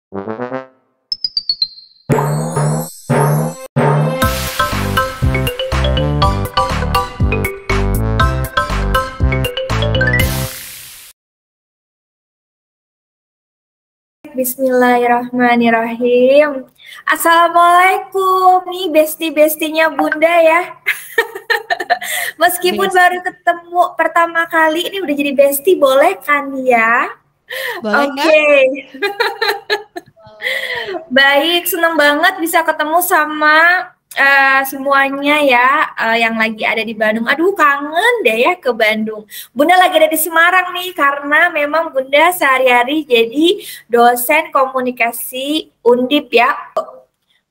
Bismillahirrahmanirrahim. Assalamualaikum, nih besti-bestinya Bunda ya. Meskipun baru ketemu pertama kali, ini udah jadi besti, boleh kan ya? Boleh nggak? Oke. Baik, seneng banget bisa ketemu sama semuanya ya, yang lagi ada di Bandung. Aduh, kangen deh ya ke Bandung. Bunda lagi ada di Semarang nih, karena memang Bunda sehari-hari jadi dosen komunikasi Undip ya.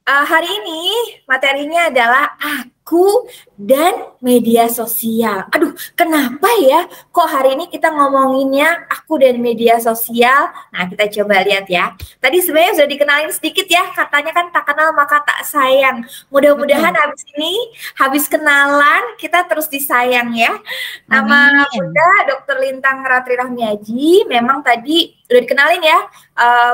Hari ini materinya adalah aku dan media sosial. Aduh, kenapa ya kok hari ini kita ngomonginnya aku dan media sosial? Nah, kita coba lihat ya. Tadi sebenarnya sudah dikenalin sedikit ya, katanya kan tak kenal maka tak sayang. Mudah-mudahan habis ini, habis kenalan, kita terus disayang ya. Nama Bunda Dr. Lintang Ratri Rahmiaji, memang tadi udah dikenalin ya,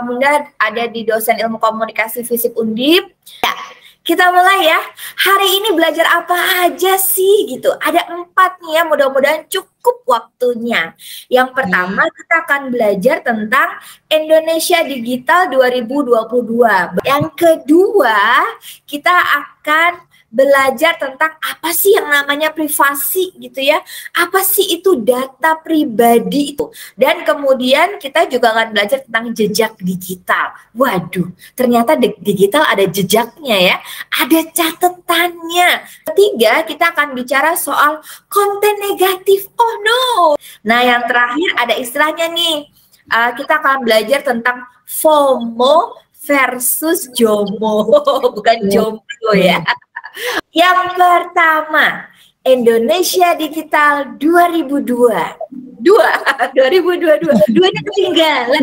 Bunda ada di dosen ilmu komunikasi fisip Undip. Ya, kita mulai ya. Hari ini belajar apa aja sih gitu? Ada 4 nih ya, mudah-mudahan cukup waktunya. Yang pertama kita akan belajar tentang Indonesia Digital 2022. Yang kedua kita akan belajar tentang apa sih yang namanya privasi gitu ya. Apa sih itu data pribadi itu. Dan kemudian kita juga akan belajar tentang jejak digital. Waduh, ternyata digital ada jejaknya ya. Ada catatannya. Ketiga, kita akan bicara soal konten negatif. Oh no. Nah, yang terakhir ada istilahnya nih. Kita akan belajar tentang FOMO versus JOMO. Bukan jomblo ya. Yang pertama, Indonesia Digital 2022. 2022. Duanya ketinggalan.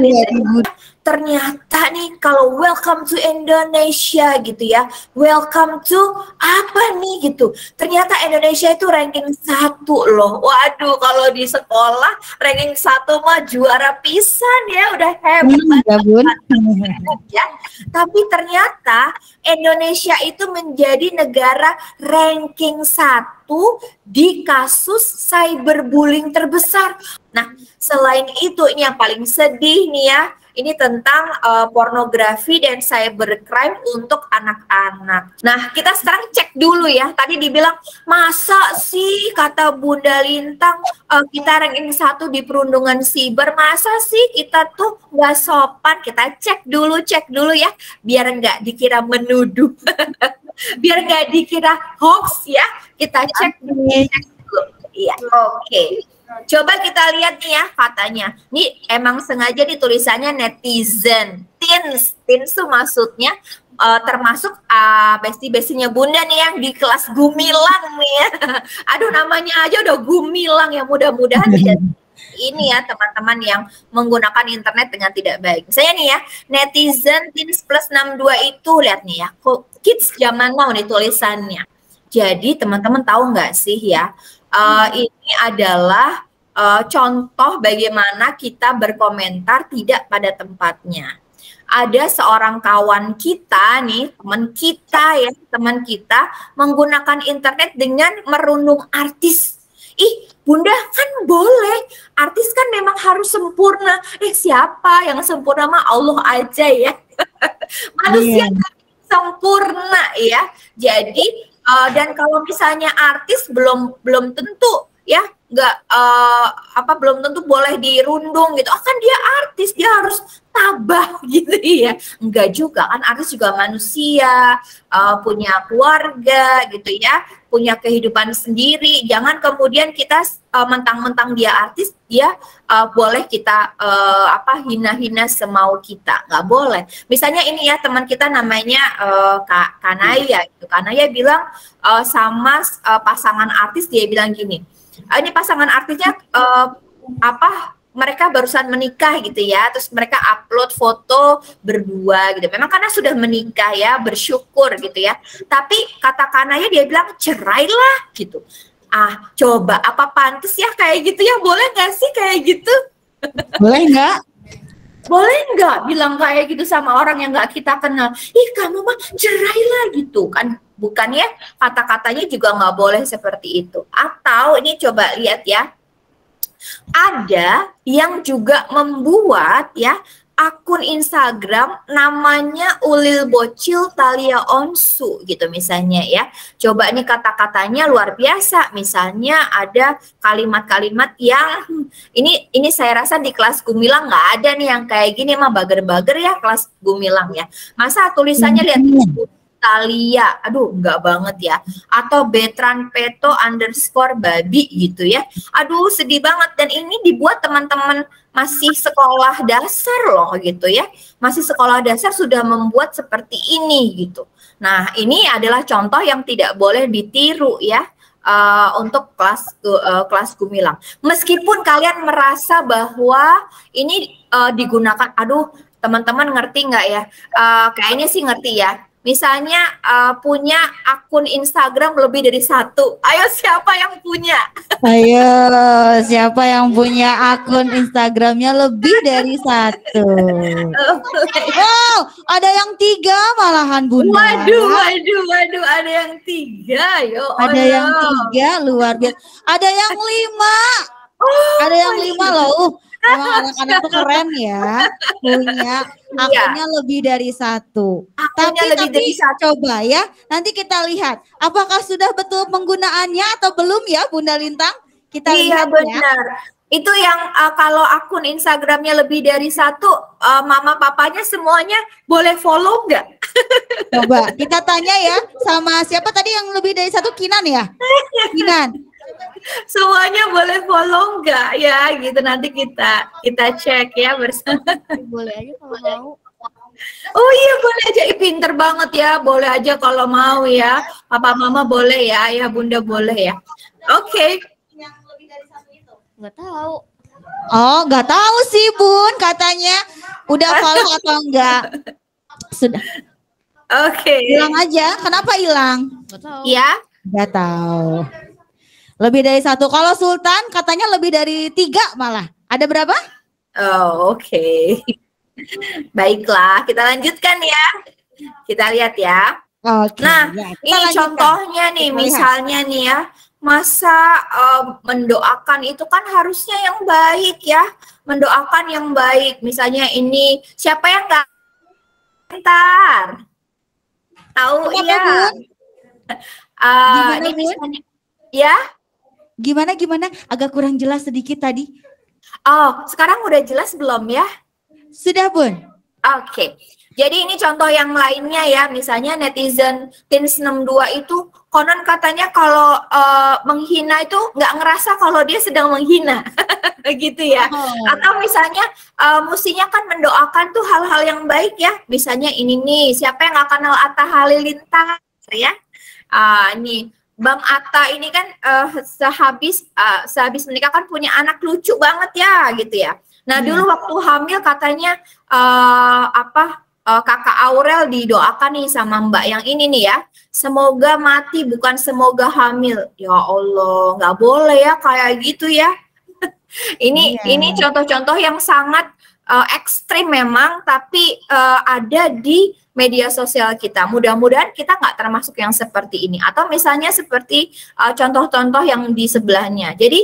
Ternyata nih kalau welcome to Indonesia gitu ya. Welcome to apa nih gitu. Ternyata Indonesia itu ranking 1 loh. Waduh, kalau di sekolah ranking 1 mah juara pisan ya, udah hebat banget. Ya. Tapi ternyata Indonesia itu menjadi negara ranking 1 di kasus cyberbullying terbesar. Nah, selain itu ini yang paling sedih nih ya. Ini tentang pornografi dan cybercrime untuk anak-anak. Nah, kita sekarang cek dulu ya. Tadi dibilang, masa sih kata Bunda Lintang kita ranking 1 di perundungan siber. Masa sih kita tuh nggak sopan? Kita cek dulu ya. Biar nggak dikira menuduh. Biar nggak dikira hoax ya. Kita cek dulu. Iya, oke. Coba kita lihat nih ya katanya. Ini emang sengaja ditulisannya netizen. Teens itu maksudnya termasuk besti-bestinya Bunda nih yang di kelas Gumilang nih ya. Aduh, namanya aja udah Gumilang ya, mudah-mudahan tidak ini ya teman-teman yang menggunakan internet dengan tidak baik. Misalnya nih ya, netizen teens plus 62 itu lihat nih ya, kids zaman now nih tulisannya. Jadi teman-teman tahu nggak sih ya, ini adalah contoh bagaimana kita berkomentar tidak pada tempatnya. Ada seorang kawan kita nih, teman kita menggunakan internet dengan merundung artis. Ih, Bunda kan boleh, artis kan memang harus sempurna. Siapa yang sempurna mah Allah aja ya. Manusia sempurna ya. Jadi dan kalau misalnya artis belum tentu ya belum tentu boleh dirundung gitu. Kan dia artis, dia harus tabah gitu ya. Enggak juga kan, artis juga manusia, punya keluarga gitu ya, punya kehidupan sendiri. Jangan kemudian kita mentang-mentang dia artis, dia boleh kita hina-hina semau kita. Nggak boleh. Misalnya ini ya, teman kita namanya Kak Kanaya gitu. Kanaya bilang sama pasangan artis, dia bilang gini, ini pasangan artisnya mereka barusan menikah gitu ya, terus mereka upload foto berdua gitu. Memang karena sudah menikah ya, bersyukur gitu ya. Tapi kata Kanaya dia bilang cerailah gitu. Coba apa pantas ya kayak gitu ya? Boleh nggak sih kayak gitu? Boleh nggak? Boleh nggak bilang kayak gitu sama orang yang nggak kita kenal? Ih, kamu mah cerai lah gitu kan? Bukan ya, kata-katanya juga nggak boleh seperti itu. Atau ini coba lihat ya, ada yang juga membuat ya akun Instagram namanya Ulil Bocil Thalia Onsu gitu misalnya ya. Coba nih kata-katanya luar biasa. Misalnya ada kalimat-kalimat yang ini saya rasa di kelas Gumilang nggak ada nih yang kayak gini mah bager-bager ya kelas Gumilang ya. Masa tulisannya lihat Thalia, aduh enggak banget ya. Atau Betran Peto underscore babi gitu ya. Aduh sedih banget dan ini dibuat teman-teman masih sekolah dasar loh gitu ya. Masih sekolah dasar sudah membuat seperti ini gitu. Nah ini adalah contoh yang tidak boleh ditiru ya. Untuk kelas Gumilang. Meskipun kalian merasa bahwa ini digunakan, aduh teman-teman ngerti nggak ya? Kayaknya sih ngerti ya. Misalnya punya akun Instagram lebih dari satu. Ayo siapa yang punya? Ayo, siapa yang punya akun Instagramnya lebih dari satu? Wow, ada yang 3 malahan Bunda. Waduh, ada yang 3. Yo, ada yang 3 luar biasa. Ada yang 5. Ada yang 5 loh. Emang anak-anak tuh keren ya, punya akunnya lebih dari 1. Tapi coba ya, nanti kita lihat apakah sudah betul penggunaannya atau belum ya Bunda Lintang. Kita lihat benar. Ya. Itu yang kalau akun Instagramnya lebih dari 1, mama papanya semuanya boleh follow nggak? Coba kita tanya ya sama siapa tadi yang lebih dari 1, Kinan ya? Kinan. Semuanya boleh follow nggak ya gitu, nanti kita cek ya bersama. Boleh aja kalau mau. Oh iya boleh aja, pinter banget ya, boleh aja kalau mau ya, papa mama boleh ya bunda boleh ya. Oke. Yang lebih dari 1 itu nggak tahu. Oh nggak tahu sih Bun, katanya udah follow atau enggak. Sudah. Oke. Hilang aja, kenapa hilang? Nggak tahu. Ya. Nggak tahu. Lebih dari 1. Kalau Sultan katanya lebih dari 3 malah. Ada berapa? Oh, oke. Baiklah, kita lanjutkan ya. Kita lihat ya. Oke. Nah, ya, ini contohnya nih, misalnya nih ya. Masa mendoakan itu kan harusnya yang baik ya. Mendoakan yang baik. Misalnya ini, siapa yang nggak pintar? Tahu ya? Ini misalnya, ya? Gimana? Agak kurang jelas sedikit tadi. Oh, sekarang udah jelas belum ya? Sudah Bun. Oke. Jadi ini contoh yang lainnya ya. Misalnya netizen Tins62 itu konon katanya kalau menghina itu nggak ngerasa kalau dia sedang menghina. Gitu ya. Atau misalnya mestinya kan mendoakan tuh hal-hal yang baik ya. Misalnya ini nih, siapa yang nggak kenal Atta Halilintar ya? Nih. Bang Atta ini kan sehabis menikah kan punya anak lucu banget ya gitu ya. Nah dulu waktu hamil katanya kakak Aurel didoakan nih sama mbak yang ini nih ya. Semoga mati bukan semoga hamil. Ya Allah nggak boleh ya kayak gitu ya. Ini contoh-contoh yang sangat ekstrim memang, tapi ada di media sosial kita. Mudah-mudahan kita nggak termasuk yang seperti ini. Atau misalnya seperti contoh-contoh yang di sebelahnya. Jadi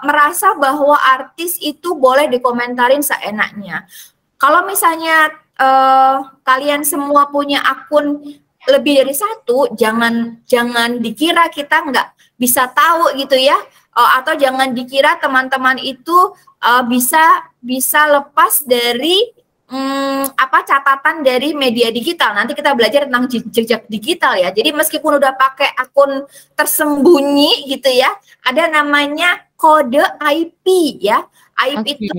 merasa bahwa artis itu boleh dikomentarin seenaknya. Kalau misalnya kalian semua punya akun lebih dari 1, jangan dikira kita nggak bisa tahu gitu ya. Atau jangan dikira teman-teman itu bisa lepas dari catatan dari media digital. Nanti kita belajar tentang jejak digital ya. Jadi meskipun udah pakai akun tersembunyi gitu ya, ada namanya kode IP ya. IP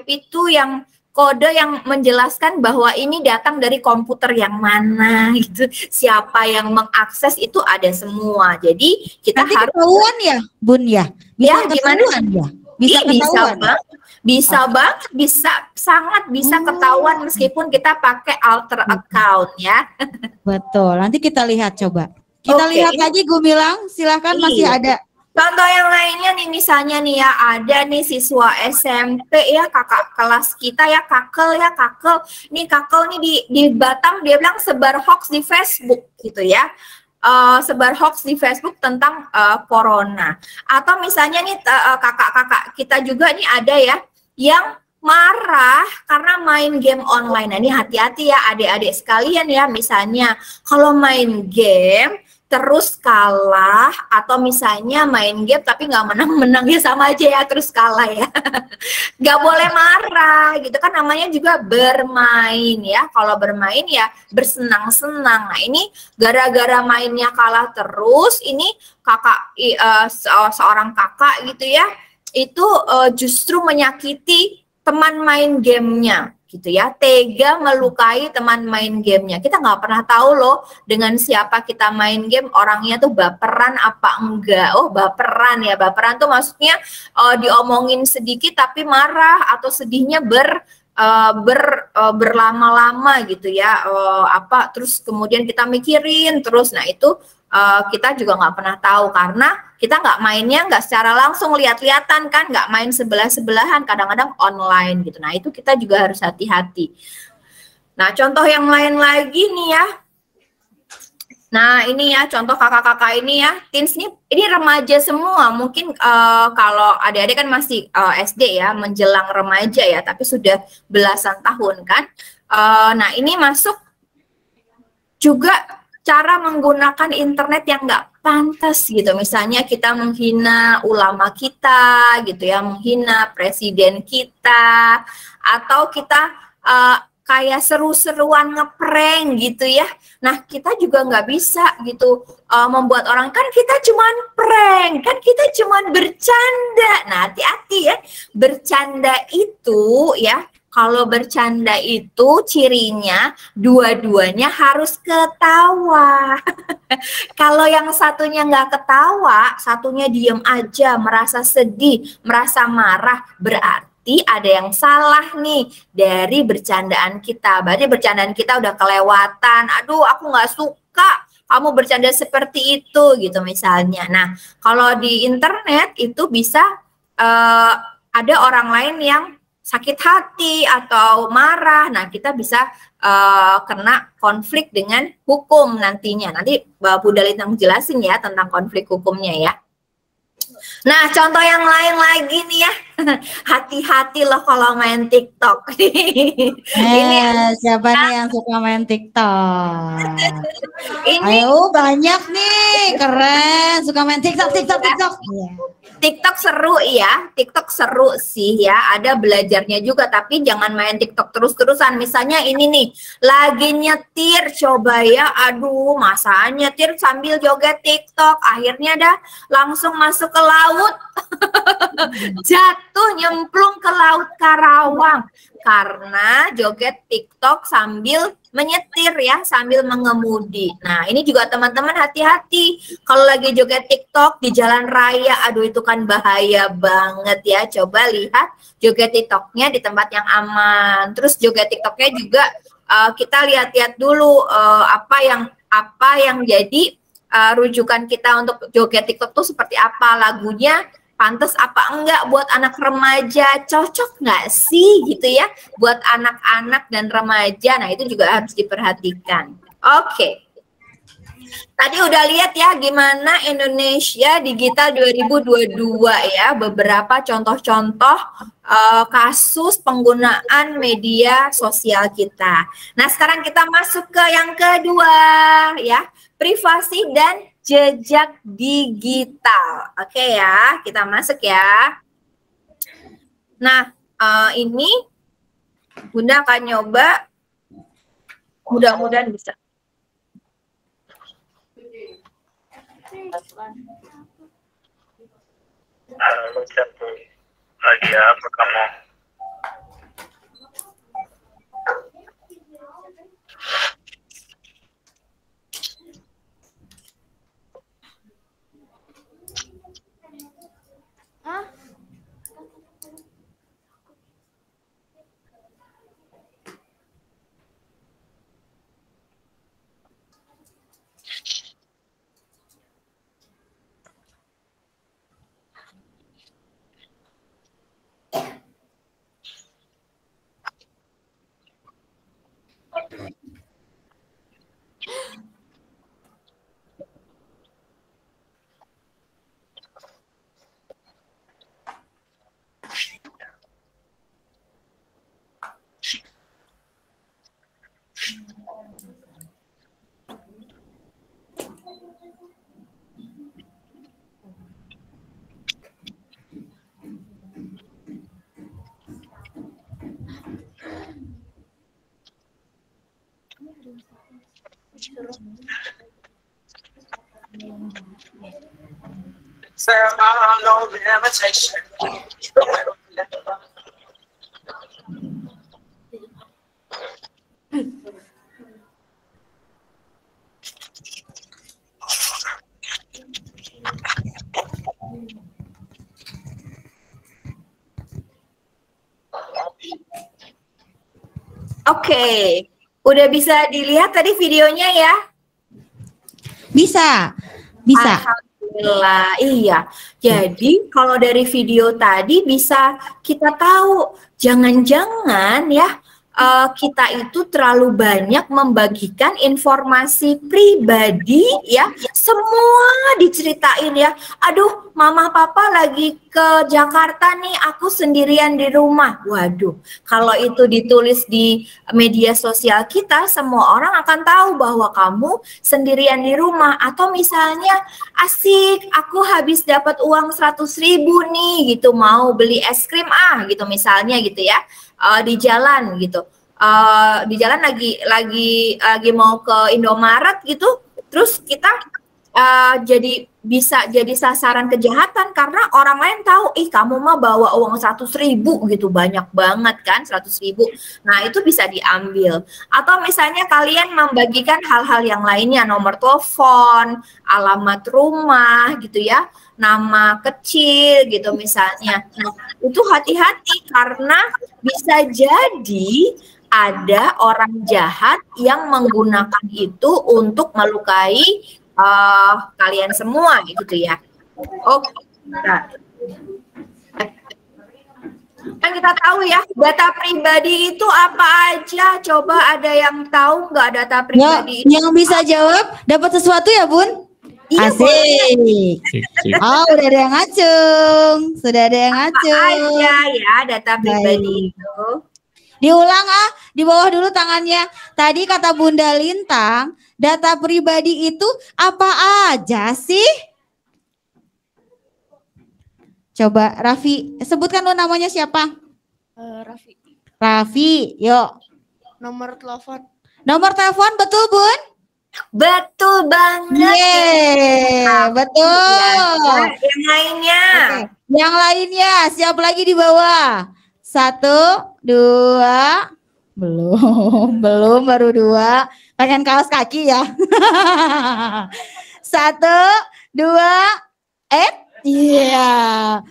itu yang kode yang menjelaskan bahwa ini datang dari komputer yang mana gitu. Siapa yang mengakses itu ada semua. Jadi kita nanti harus ketahuan ya, Bun ya. Bisa ketahuan ya. Bisa banget, sangat bisa ketahuan meskipun kita pakai alter account ya. Betul. Nanti kita lihat coba. Kita lihat aja Gumilang, silahkan masih ada. Contoh yang lainnya nih, misalnya nih ya, ada nih siswa SMP ya, kakak kelas kita ya, kakel ya, kakel. Nih kakel nih di Batam, dia bilang sebar hoax di Facebook gitu ya. Sebar hoax di Facebook tentang corona. Atau misalnya nih kakak-kakak kita juga nih ada ya, yang marah karena main game online. Nah ini hati-hati ya adik-adik sekalian ya, misalnya kalau main game terus kalah, atau misalnya main game tapi nggak menang-menang, ya sama aja ya, terus kalah ya. Nggak boleh marah gitu kan, namanya juga bermain ya. Kalau bermain ya bersenang-senang. Nah ini gara-gara mainnya kalah terus, ini kakak seorang kakak gitu ya, itu justru menyakiti teman main gamenya gitu ya, tega melukai teman main gamenya. Kita nggak pernah tahu loh dengan siapa kita main game, orangnya tuh baperan apa enggak. Oh baperan ya, baperan tuh maksudnya diomongin sedikit tapi marah, atau sedihnya berlama-lama gitu ya, terus kemudian kita mikirin terus. Nah itu kita juga nggak pernah tahu, karena kita nggak mainnya nggak secara langsung lihat-lihatan kan, nggak main sebelah-sebelahan, kadang-kadang online gitu. Nah itu kita juga harus hati-hati. Nah contoh yang lain lagi nih ya. Nah ini ya contoh kakak-kakak ini ya, teens ini remaja semua. Mungkin kalau adik-adik kan masih SD ya, menjelang remaja ya, tapi sudah belasan tahun kan. Nah ini masuk juga cara menggunakan internet yang nggak pantas gitu. Misalnya kita menghina ulama kita gitu ya, menghina presiden kita, atau kita kayak seru-seruan ngeprank gitu ya. Nah kita juga nggak bisa gitu membuat orang, kan kita cuman prank, kan kita cuman bercanda. Nah hati-hati ya, bercanda itu ya, kalau bercanda itu cirinya dua-duanya harus ketawa. Kalau yang satunya nggak ketawa, satunya diem aja, merasa sedih, merasa marah, berarti ada yang salah nih dari bercandaan kita. Berarti bercandaan kita udah kelewatan. Aduh, aku nggak suka kamu bercanda seperti itu gitu misalnya. Nah, kalau di internet itu bisa ada orang lain yang sakit hati atau marah. Nah, kita bisa kena konflik dengan hukum nantinya. Nanti Bu Dalita jelasin ya tentang konflik hukumnya ya. Nah, contoh yang lain lagi nih ya. Hati-hati loh kalau main TikTok. Ini siapa nih yang suka main TikTok? ini Ayo banyak nih, keren, suka main TikTok. Yeah. TikTok seru ya, TikTok seru sih ya, ada belajarnya juga, tapi jangan main TikTok terus-terusan. Misalnya ini nih, lagi nyetir, coba ya, aduh masa nyetir sambil joget TikTok, akhirnya dah langsung masuk ke laut, jatuh nyemplung ke laut Karawang, karena joget TikTok sambil menyetir ya, sambil mengemudi. Nah ini juga teman-teman hati-hati kalau lagi joget TikTok di jalan raya, aduh itu kan bahaya banget ya. Coba lihat joget TikToknya di tempat yang aman. Terus joget TikToknya juga kita lihat-lihat dulu apa yang jadi rujukan kita untuk joget TikTok tuh seperti apa, lagunya pantas apa enggak buat anak remaja, cocok nggak sih gitu ya buat anak-anak dan remaja. Nah itu juga harus diperhatikan. Oke. Tadi udah lihat ya gimana Indonesia Digital 2022 ya, beberapa contoh-contoh kasus penggunaan media sosial kita. Nah sekarang kita masuk ke yang kedua ya, privasi dan jejak digital. Oke ya, kita masuk ya. Nah ini Bunda akan nyoba, mudah-mudahan bisa. Halo, satu lagi apa kamu? There are no limitations. Oke, udah bisa dilihat tadi videonya ya? Bisa, bisa. Alhamdulillah, iya. Jadi kalau dari video tadi bisa kita tahu, jangan-jangan ya kita itu terlalu banyak membagikan informasi pribadi ya, semua diceritain ya. Aduh, mama papa lagi ke Jakarta nih, aku sendirian di rumah. Waduh, kalau itu ditulis di media sosial kita, semua orang akan tahu bahwa kamu sendirian di rumah. Atau misalnya, asik, aku habis dapat uang 100.000 nih gitu, mau beli es krim gitu misalnya gitu ya. Di jalan gitu, di jalan lagi mau ke Indomaret gitu, terus kita jadi bisa jadi sasaran kejahatan karena orang lain tahu, ih kamu mah bawa uang 100.000 gitu, banyak banget kan 100.000. Nah itu bisa diambil. Atau misalnya kalian membagikan hal-hal yang lainnya, nomor telepon, alamat rumah gitu ya, nama kecil gitu misalnya. Nah itu hati-hati karena bisa jadi ada orang jahat yang menggunakan itu untuk melukai kalian semua gitu ya. Oke. Nah. Kan kita tahu ya, data pribadi itu apa aja? Coba ada yang tahu nggak data pribadi itu? Yang bisa jawab dapat sesuatu ya, Bun? Iya, asik. Oh, udah ada yang ngacung. Sudah ada yang ngacung. Apa aja ya data pribadi itu? Diulang di bawah dulu tangannya. Tadi kata Bunda Lintang, data pribadi itu apa aja sih? Coba Raffi, sebutkan lo namanya siapa? Raffi. Raffi, yuk. Nomor telepon. Nomor telepon betul, Bun? Betul banget. Yeay, betul. Ya, yang lainnya. Oke. Yang lainnya, siapa lagi di bawah? 1, 2, belum baru 2. Pengen kaos kaki ya. 1, 2, iya.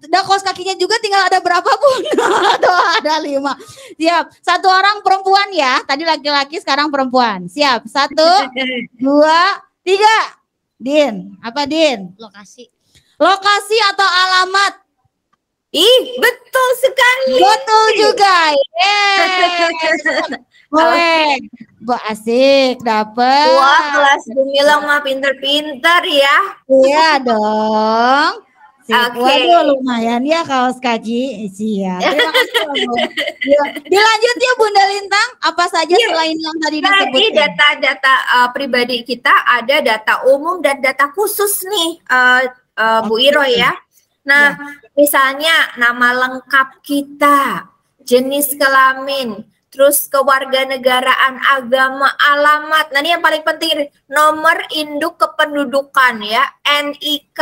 Udah kaos kakinya juga tinggal ada berapa, Bun? Tuh ada 5. Siap. 1 orang perempuan ya. Tadi laki-laki, sekarang perempuan. Siap. 1, 2, 3. Din, apa Din? Lokasi. Lokasi atau alamat? Ih, betul sekali. Betul juga. Boleh. Bu asik, dapet. Wah, kelas Gemilang mah pinter-pinter ya. Iya dong. Oke. Waduh, lumayan ya kaos kaki. Iya. Terima kasih, Bu. Dilanjut ya Bunda Lintang. Apa saja selain yang tadi disebutkan? Tadi data-data pribadi kita ada data umum dan data khusus nih, Bu Iro ya. Nah, misalnya nama lengkap kita, jenis kelamin, terus kewarganegaraan, agama, alamat. Nah, ini yang paling penting, nomor induk kependudukan ya, NIK.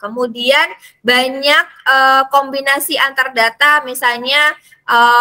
Kemudian banyak kombinasi antar data, misalnya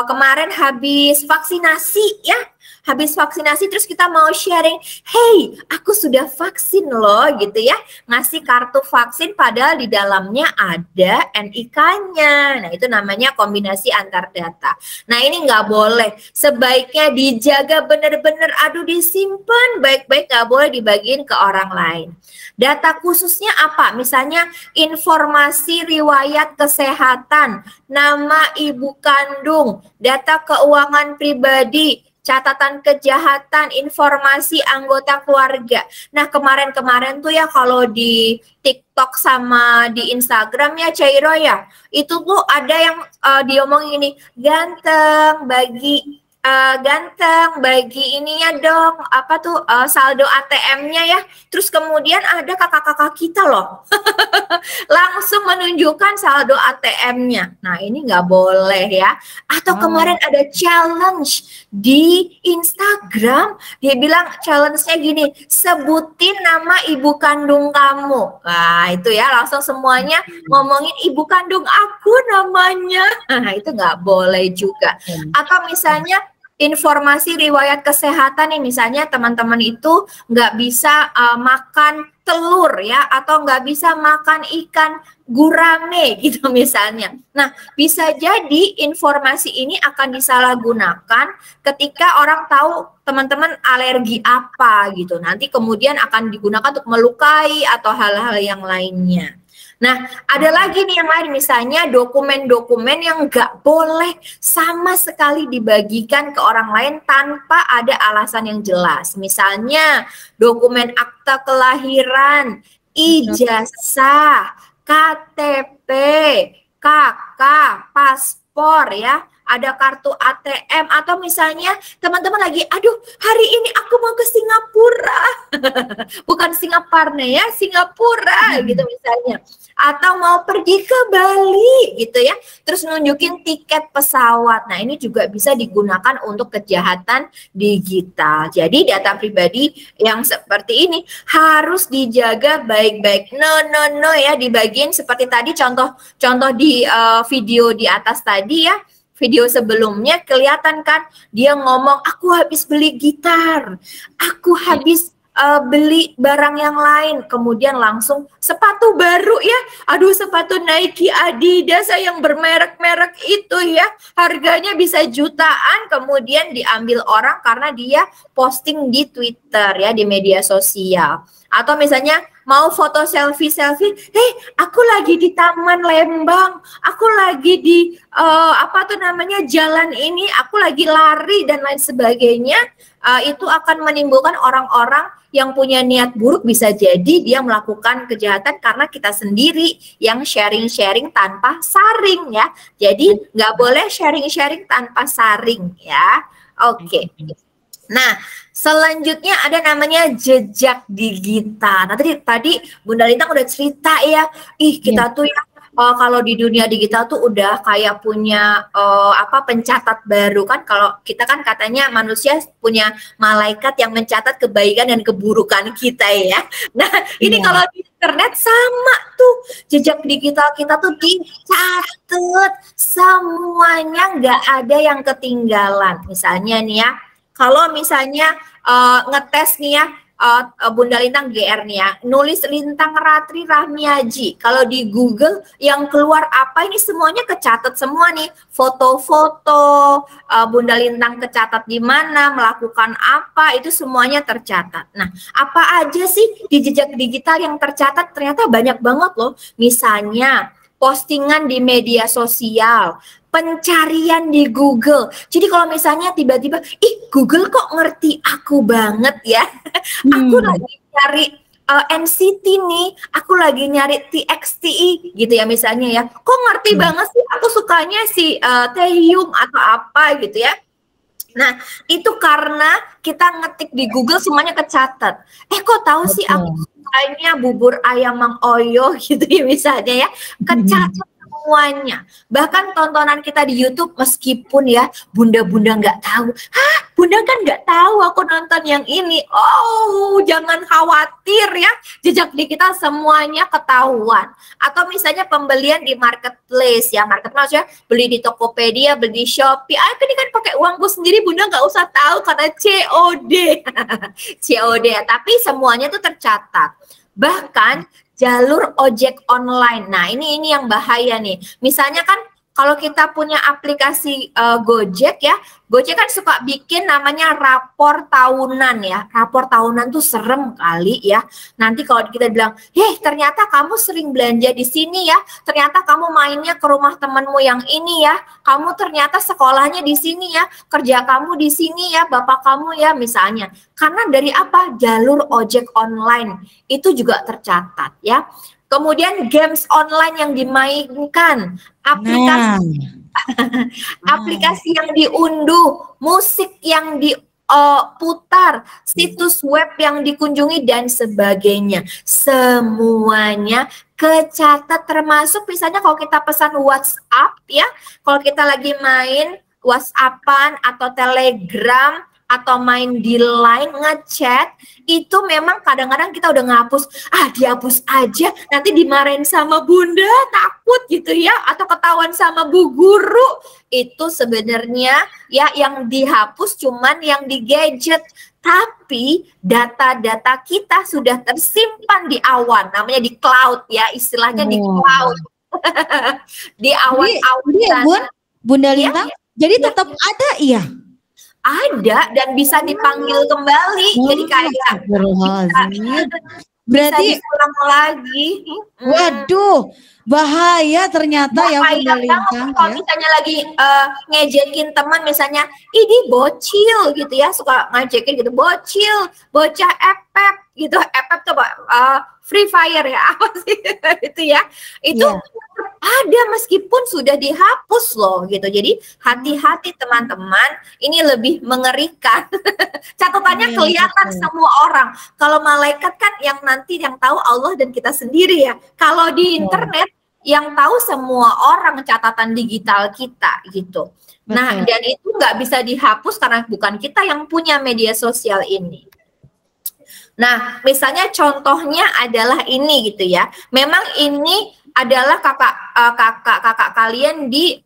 kemarin habis vaksinasi ya. Habis vaksinasi terus kita mau sharing, hey aku sudah vaksin loh gitu ya, ngasih kartu vaksin padahal di dalamnya ada NIK-nya. Nah itu namanya kombinasi antar data. Nah ini nggak boleh, sebaiknya dijaga benar-benar, disimpan baik-baik, nggak boleh dibagiin ke orang lain. Data khususnya apa? Misalnya informasi riwayat kesehatan, nama ibu kandung, data keuangan pribadi, catatan kejahatan, informasi anggota keluarga. Nah kemarin-kemarin tuh ya kalau di TikTok sama di Instagram ya Cairo ya, itu tuh ada yang diomongin ini, ganteng bagi Ganteng, bagi ininya dong, apa tuh saldo ATM-nya ya. Terus kemudian ada kakak-kakak kita loh, langsung menunjukkan saldo ATM-nya. Nah ini nggak boleh ya. Atau kemarin ada challenge di Instagram, dia bilang challenge-nya gini, sebutin nama ibu kandung kamu. Nah itu ya, langsung semuanya ngomongin ibu kandung aku namanya. Nah itu nggak boleh juga. Atau misalnya informasi riwayat kesehatan nih, misalnya teman-teman itu nggak bisa makan telur ya, atau nggak bisa makan ikan gurame gitu misalnya. Nah, bisa jadi informasi ini akan disalahgunakan ketika orang tahu teman-teman alergi apa gitu. Nanti kemudian akan digunakan untuk melukai atau hal-hal yang lainnya. Nah, ada lagi nih yang lain, misalnya dokumen-dokumen yang nggak boleh sama sekali dibagikan ke orang lain tanpa ada alasan yang jelas. Misalnya dokumen akta kelahiran, ijazah, KTP, KK, paspor ya, ada kartu ATM, atau misalnya teman-teman lagi, aduh hari ini aku mau ke Singapura, bukan Singapura ya, Singapura gitu misalnya, atau mau pergi ke Bali gitu ya, terus nunjukin tiket pesawat. Nah ini juga bisa digunakan untuk kejahatan digital. Jadi data pribadi yang seperti ini harus dijaga baik-baik. No ya, dibagiin seperti tadi contoh di video di atas tadi ya. Video sebelumnya kelihatan kan dia ngomong, aku habis beli gitar, aku habis beli barang yang lain, kemudian langsung sepatu baru ya, aduh sepatu Nike, Adidas yang bermerek-merek itu ya, harganya bisa jutaan, kemudian diambil orang karena dia posting di Twitter ya, di media sosial. Atau misalnya mau foto selfie, aku lagi di Taman Lembang, aku lagi di jalan ini, aku lagi lari dan lain sebagainya. Itu akan menimbulkan orang-orang yang punya niat buruk, bisa jadi dia melakukan kejahatan karena kita sendiri yang sharing-sharing tanpa saring ya. Jadi nggak boleh sharing-sharing tanpa saring ya. Oke. Nah, selanjutnya ada namanya jejak digital. Nah, tadi Bunda Lintang udah cerita ya, kita tuh ya kalau di dunia digital tuh udah kayak punya pencatat baru kan. Kalau kita kan katanya manusia punya malaikat yang mencatat kebaikan dan keburukan kita ya. Nah, ini kalau di internet sama tuh, jejak digital kita tuh dicatat semuanya, nggak ada yang ketinggalan. Misalnya nih ya, kalau misalnya ngetes nih ya, Bunda Lintang GR nih ya, nulis Lintang Ratri Rahmiaji, kalau di Google yang keluar apa, ini semuanya kecatat semua nih, foto-foto, Bunda Lintang kecatat di mana, melakukan apa, itu semuanya tercatat. Nah, apa aja sih di jejak digital yang tercatat? Ternyata banyak banget loh. Misalnya postingan di media sosial, pencarian di Google. Jadi kalau misalnya tiba-tiba, Google kok ngerti aku banget ya. Aku lagi nyari NCT nih, aku lagi nyari TXT gitu ya misalnya ya. Kok ngerti banget sih, aku sukanya si Taehyung atau apa gitu ya. Nah, itu karena kita ngetik di Google semuanya kecatat. Kok tahu sih aku sukanya bubur ayam Mang Oyo gitu ya misalnya ya. Kecatat semuanya. Bahkan tontonan kita di YouTube, meskipun ya bunda-bunda nggak tahu, bunda kan nggak tahu aku nonton yang ini. Oh, jangan khawatir ya, jejak digital semuanya ketahuan. Atau misalnya pembelian di marketplace ya, marketplace ya, beli di Tokopedia, beli di Shopee. Ini kan pakai uangku sendiri, bunda nggak usah tahu karena COD. COD ya, tapi semuanya tuh tercatat. Bahkan jalur ojek online. Nah, ini yang bahaya nih. Misalnya kan kalau kita punya aplikasi Gojek ya, Gojek kan suka bikin namanya rapor tahunan ya. Rapor tahunan tuh serem kali ya. Nanti kalau kita bilang, ternyata kamu sering belanja di sini ya. Ternyata kamu mainnya ke rumah temanmu yang ini ya. Kamu ternyata sekolahnya di sini ya. Kerja kamu di sini ya, bapak kamu ya misalnya. Karena dari apa? Jalur ojek online itu juga tercatat ya. Kemudian games online yang dimainkan, aplikasi aplikasi yang diunduh, musik yang diputar, situs web yang dikunjungi dan sebagainya. Semuanya kecatat, termasuk misalnya kalau kita pesan WhatsApp ya, kalau kita lagi main WhatsAppan atau Telegram atau main di Line ngechat, itu memang kadang-kadang kita udah ngapus, dihapus aja, nanti dimarahin sama bunda, takut gitu ya, atau ketahuan sama bu guru. Itu sebenarnya ya yang dihapus cuman yang di gadget, tapi data-data kita sudah tersimpan di awan, namanya di cloud ya, istilahnya di cloud. Di awan-awan. Bunda Lintang, jadi tetap ada iya? Ada dan bisa dipanggil kembali. Jadi kayak berarti diulang lagi. Waduh, bahaya ternyata ya Bunda Lintang. Kalau misalnya lagi ngejekin teman, misalnya ini bocil gitu ya, suka ngajekin gitu, bocil, bocah epep gitu, epep tuh Free Fire ya, apa sih itu ya, itu ada meskipun sudah dihapus loh gitu. Jadi hati-hati teman-teman, ini lebih mengerikan. Catatannya kelihatan semua orang. Kalau malaikat kan yang nanti yang tahu Allah dan kita sendiri ya. Kalau di internet yang tahu semua orang catatan digital kita gitu. Nah, dan itu nggak bisa dihapus karena bukan kita yang punya media sosial ini. Nah, misalnya contohnya adalah ini gitu ya. Memang ini adalah kakak kalian di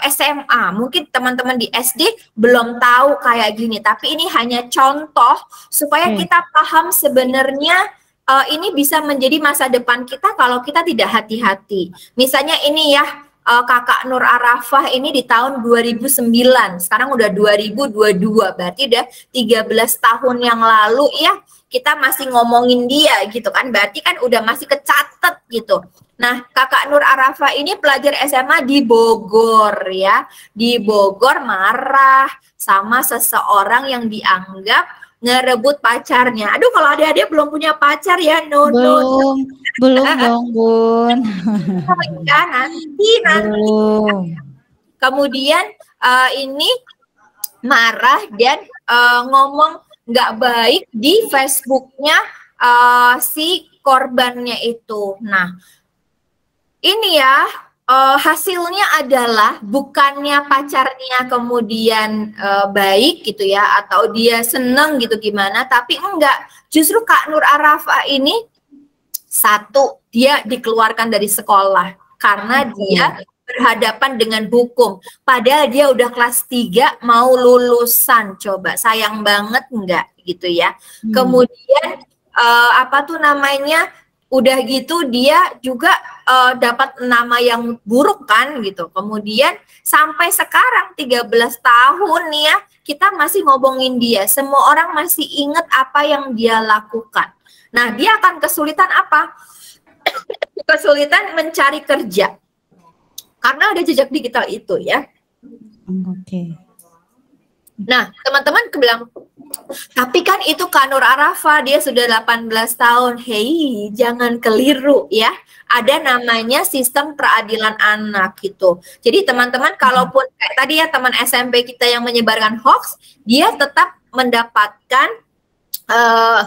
SMA. Mungkin teman-teman di SD belum tahu kayak gini, tapi ini hanya contoh supaya kita paham sebenarnya ini bisa menjadi masa depan kita kalau kita tidak hati-hati. Misalnya ini ya, kakak Nur Arafah ini di tahun 2009, sekarang udah 2022, berarti udah 13 tahun yang lalu ya, kita masih ngomongin dia gitu kan, berarti kan udah masih kecatet gitu. Nah, kakak Nur Arafah ini pelajar SMA di Bogor ya, di Bogor marah sama seseorang yang dianggap ngerebut pacarnya. Aduh, kalau adik-adik belum punya pacar ya, belum dong Bun. Nanti. Kemudian ini marah dan ngomong nggak baik di Facebooknya si korbannya itu. Nah, ini ya hasilnya adalah bukannya pacarnya kemudian baik gitu ya, atau dia seneng gitu gimana, tapi enggak. Justru Kak Nur Arafah ini satu, dia dikeluarkan dari sekolah karena dia berhadapan dengan hukum. Padahal dia udah kelas 3 mau lulusan, coba sayang banget enggak gitu ya. Kemudian apa tuh namanya, udah gitu dia juga dapat nama yang buruk kan gitu. Kemudian sampai sekarang 13 tahun nih ya, kita masih ngomongin dia. Semua orang masih ingat apa yang dia lakukan. Nah, dia akan kesulitan apa? Kesulitan mencari kerja. Karena ada jejak digital itu ya. Nah, teman-teman bilang, tapi kan itu Kak Nur Arafah, dia sudah 18 tahun. Hei, jangan keliru ya. Ada namanya sistem peradilan anak gitu. Jadi teman-teman, kalaupun kayak tadi ya teman SMP kita yang menyebarkan hoax, dia tetap mendapatkan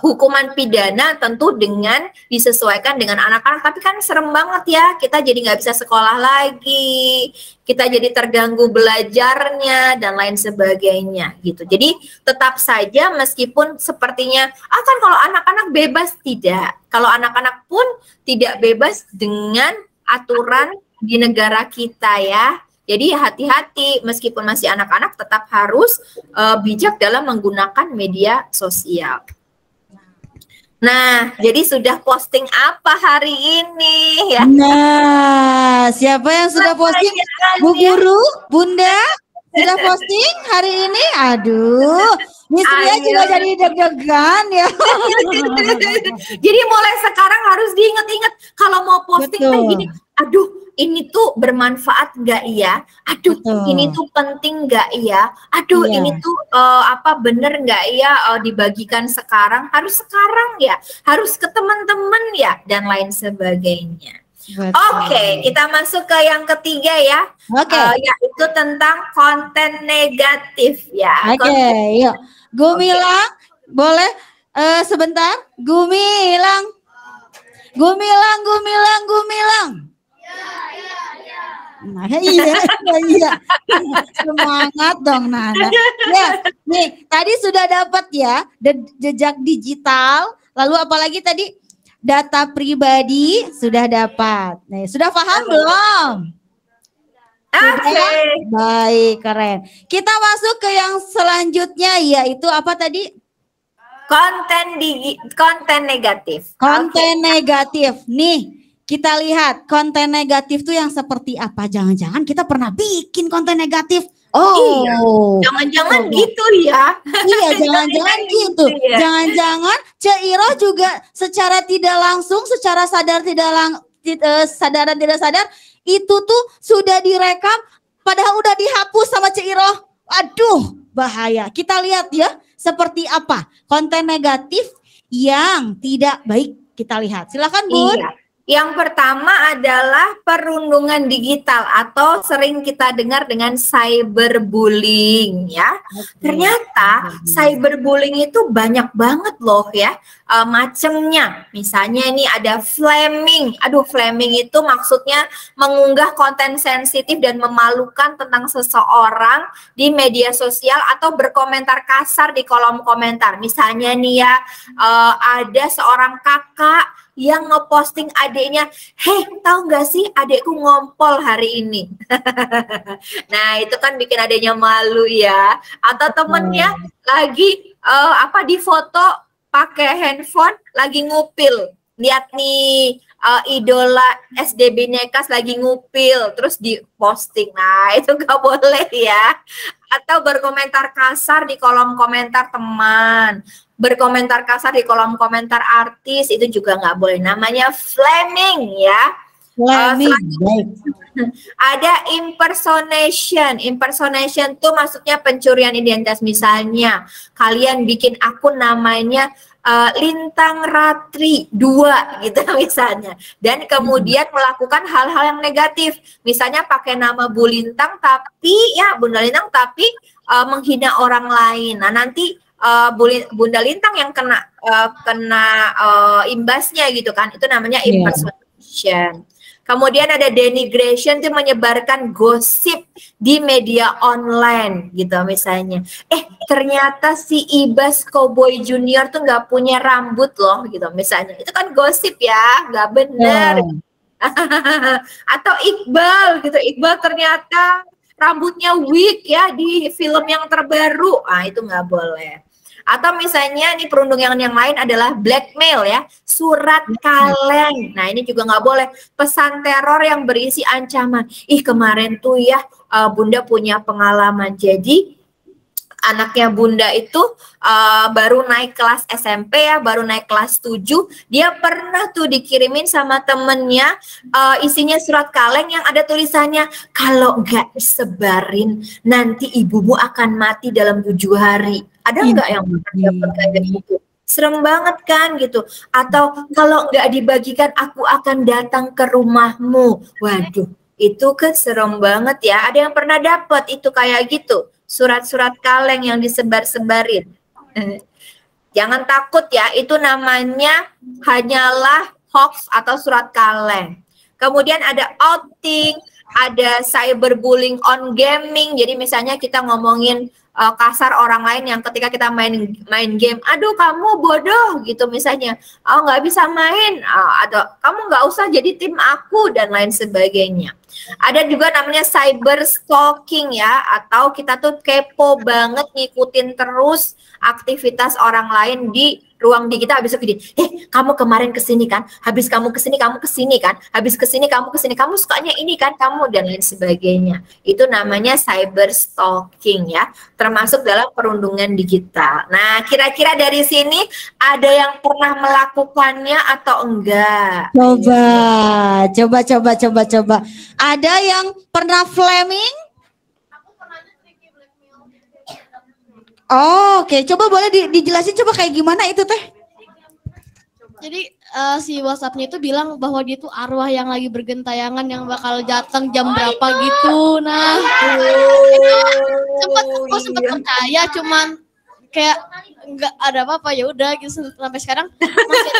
hukuman pidana tentu dengan disesuaikan dengan anak-anak. Tapi kan serem banget ya, kita jadi nggak bisa sekolah lagi, kita jadi terganggu belajarnya dan lain sebagainya gitu. Jadi tetap saja meskipun sepertinya kan kalau anak-anak bebas, tidak. Kalau anak-anak pun tidak bebas dengan aturan di negara kita ya. Jadi hati-hati, meskipun masih anak-anak tetap harus bijak dalam menggunakan media sosial. Nah, jadi sudah posting apa hari ini ya? Nah, siapa yang sudah posting? Bu Guru, Bunda, sudah posting hari ini? Aduh, Misria juga jadi deg-degan ya. Jadi mulai sekarang harus diingat-ingat kalau mau posting kayak gini. Aduh, ini tuh bermanfaat nggak ya? Aduh, ini tuh penting nggak ya? Aduh, ini tuh bener nggak ya dibagikan sekarang? Harus sekarang ya? Harus ke teman-teman ya? Dan lain sebagainya. Oke, kita masuk ke yang ketiga ya. Oke. Yaitu tentang konten negatif ya. Oke, yuk. Gumilang, boleh sebentar? Gumilang. Nah, iya. Semangat dong, Nana. Ya, nih tadi sudah dapat ya jejak digital. Lalu apalagi tadi data pribadi sudah dapat. Nih, sudah paham belum? Oke. Baik, keren. Kita masuk ke yang selanjutnya, yaitu apa tadi? Konten negatif. Konten negatif. Nih, kita lihat konten negatif tuh yang seperti apa? Jangan-jangan kita pernah bikin konten negatif. Oh, iya. Jangan-jangan gitu ya. Iya, jangan-jangan gitu. Ya. Jangan-jangan Ceiro juga secara tidak langsung, secara sadar sadar dan tidak sadar itu tuh sudah direkam, padahal udah dihapus sama Ceiro. Aduh, bahaya. Kita lihat ya, seperti apa konten negatif yang tidak baik. Kita lihat. Silakan, Bun. Iya. Yang pertama adalah perundungan digital atau sering kita dengar dengan cyberbullying ya. Ternyata cyberbullying itu banyak banget loh ya macemnya. Misalnya ini ada flaming. Aduh, flaming itu maksudnya mengunggah konten sensitif dan memalukan tentang seseorang di media sosial atau berkomentar kasar di kolom komentar. Misalnya nih ya ada seorang kakak yang ngeposting adiknya, hei tahu nggak sih adikku ngompol hari ini. Nah itu kan bikin adiknya malu ya. Atau temennya lagi di foto pakai handphone lagi ngupil. Lihat nih idola SDB Nekas lagi ngupil terus diposting. Nah itu nggak boleh ya. Atau berkomentar kasar di kolom komentar teman, berkomentar kasar di kolom komentar artis, itu juga nggak boleh. Namanya flaming ya. Flaming. Ada impersonation. Impersonation tuh maksudnya pencurian identitas. Misalnya kalian bikin akun namanya Lintang Ratri 2 gitu misalnya, dan kemudian melakukan hal-hal yang negatif, misalnya pakai nama Bu Lintang tapi ya Bunda Lintang tapi menghina orang lain. Nah nanti Bunda Lintang yang kena imbasnya gitu kan, itu namanya impersonation. Kemudian ada denigration, itu menyebarkan gosip di media online gitu misalnya. Ternyata si Ibas Cowboy Junior tuh nggak punya rambut loh gitu misalnya. Itu kan gosip ya, nggak benar. Atau Iqbal gitu, Iqbal ternyata rambutnya wig ya di film yang terbaru. Itu nggak boleh. Atau misalnya nih perundungan yang lain adalah blackmail ya, surat kaleng. Nah ini juga nggak boleh. Pesan teror yang berisi ancaman. Kemarin tuh ya Bunda punya pengalaman. Jadi anaknya Bunda itu baru naik kelas SMP ya, baru naik kelas 7. Dia pernah tuh dikirimin sama temennya isinya surat kaleng yang ada tulisannya, kalau nggak disebarin nanti ibumu akan mati dalam 7 hari. Ada nggak yang dapat kayak gitu? Serem banget kan gitu. Atau kalau nggak dibagikan aku akan datang ke rumahmu. Waduh, itu kan serem banget ya. Ada yang pernah dapat itu kayak gitu? Surat-surat kaleng yang disebar-sebarin. Jangan takut ya, itu namanya hanyalah hoax atau surat kaleng. Kemudian ada outing, ada cyberbullying on gaming. Jadi misalnya kita ngomongin kasar orang lain yang ketika kita main game, aduh kamu bodoh gitu misalnya, nggak bisa main, atau kamu nggak usah jadi tim aku dan lain sebagainya. Ada juga namanya cyber stalking ya, atau kita tuh kepo banget ngikutin terus aktivitas orang lain di ruang digital. Habis itu gini, kamu kemarin kesini kan, habis kamu kesini kan, habis kesini kamu sukanya ini kan kamu, dan lain sebagainya. Itu namanya cyber stalking ya, termasuk dalam perundungan digital. Nah kira-kira dari sini ada yang pernah melakukannya atau enggak? Coba. Ada yang pernah flaming? Oke, coba boleh dijelasin coba kayak gimana itu teh? Jadi si WhatsApp-nya itu bilang bahwa dia tuh arwah yang lagi bergentayangan yang bakal datang jam berapa gitu. Nah, aku sempat percaya, cuman kayak nggak ada apa-apa, ya udah gitu sampai sekarang masih